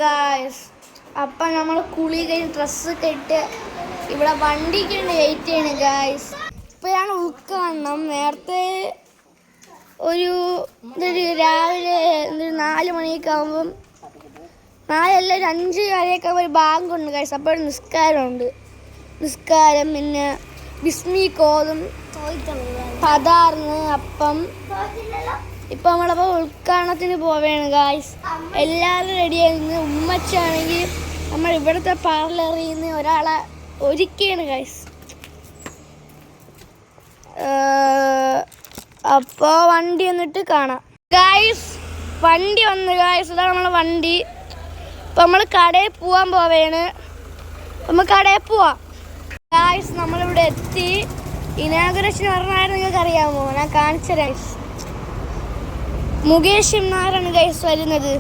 Guys, അപ്പം നമ്മൾ കുളി കഴിഞ്ഞ് ഡ്രസ്സൊക്കെ ഇട്ട് ഇവിടെ വണ്ടിക്ക് വെയിറ്റ് ചെയ്യണം ഗായ്സ്. ഇപ്പോഴാണ് ഉൾക്കാണണം. നേരത്തെ ഒരു രാവിലെ 4 മണിയൊക്കെ ആകുമ്പം 4 അല്ല 5 വരെയൊക്കെ ഒരു ബാങ്കുണ്ട് ഗായ്സ്. അപ്പോൾ നിസ്കാരമുണ്ട്. നിസ്കാരം പിന്നെ ബിസ്മി കോതും പതാർന്ന് അപ്പം. ഇപ്പം നമ്മളപ്പോൾ ഉദ്ഘാടനത്തിന് പോവുകയാണ് ഗായ്സ്. എല്ലാവരും റെഡിയായിരുന്നു. ഉമ്മച്ചാണെങ്കിൽ നമ്മൾ ഇവിടുത്തെ പാർലറിൽ നിന്ന് ഒരാളെ ഒരുക്കിയാണ് ഗായ്സ്. അപ്പോൾ വണ്ടി വന്നിട്ട് കാണാം ഗായ്സ്. വണ്ടി വന്നു ഗായ്സ്. ഇതാണ് നമ്മളെ വണ്ടി. അപ്പം നമ്മൾ കടയിൽ പോവാൻ പോവുകയാണ്. നമ്മൾ കടയിൽ പോവാം ഗായ്സ്. നമ്മളിവിടെ എത്തി. ഇനാഗുറേഷൻ പറഞ്ഞായിരുന്നു, നിങ്ങൾക്ക് അറിയാമോ? ഞാൻ കാണിച്ചു ഗായ്സ്. മുകേഷ് നായരാണ് ഗൈസ് വരുന്നത്.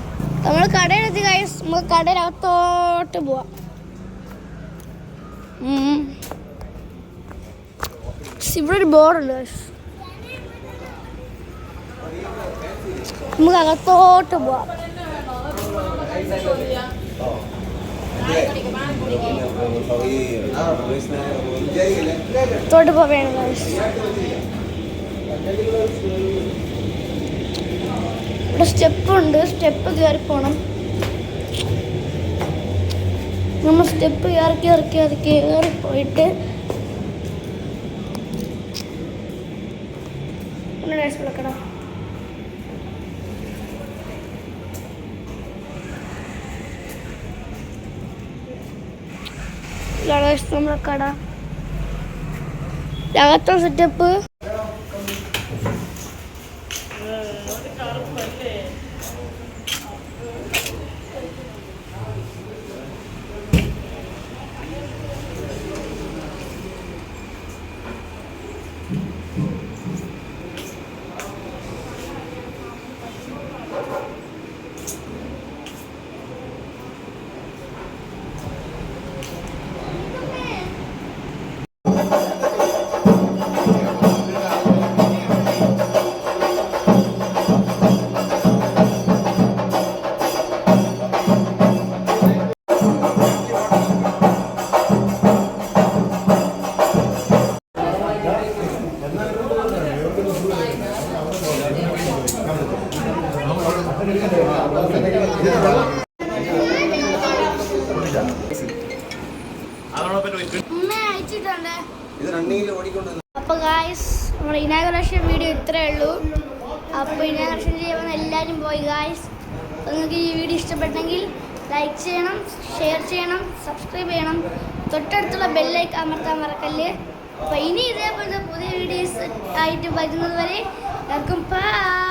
നമ്മൾ കടയിലെത്തി ഗൈസ്. നമുക്ക് കടയിലകത്തോട്ട് പോവാം. ഇവിടെ ഒരു ബോർഡുണ്ട് ഗൈസ്. നമുക്ക് അകത്തോട്ട് പോവാം. തോട്ട് പോവേണം ഗൈസ്. ഇവിടെ സ്റ്റെപ്പുണ്ട്. സ്റ്റെപ്പ് കയറി പോകണം. നമ്മൾ സ്റ്റെപ്പ് കയറി പോയിട്ട് വിളക്കണം. നമ്മളെ കട അകത്ത സെറ്റപ്പ്. അപ്പൊ ഗായ്സ്, നമ്മുടെ ഇനാഗുറേഷൻ വീഡിയോ ഇത്രയേ ഉള്ളൂ. അപ്പോൾ ഇനാഗുറേഷൻ ചെയ്യുമ്പോൾ എല്ലാവരും പോയി ഗായ്സ്. നിങ്ങൾക്ക് ഈ വീഡിയോ ഇഷ്ടപ്പെട്ടെങ്കിൽ ലൈക്ക് ചെയ്യണം, ഷെയർ ചെയ്യണം, സബ്സ്ക്രൈബ് ചെയ്യണം. തൊട്ടടുത്തുള്ള ബെല്ലൈക്കൺ അമർത്താൻ മറക്കല്ലേ. അപ്പോൾ ഇനി ഇതേപോലത്തെ പുതിയ വീഡിയോസ് ആയിട്ട് വരുന്നത് വരെ എല്ലാവർക്കും ബൈ.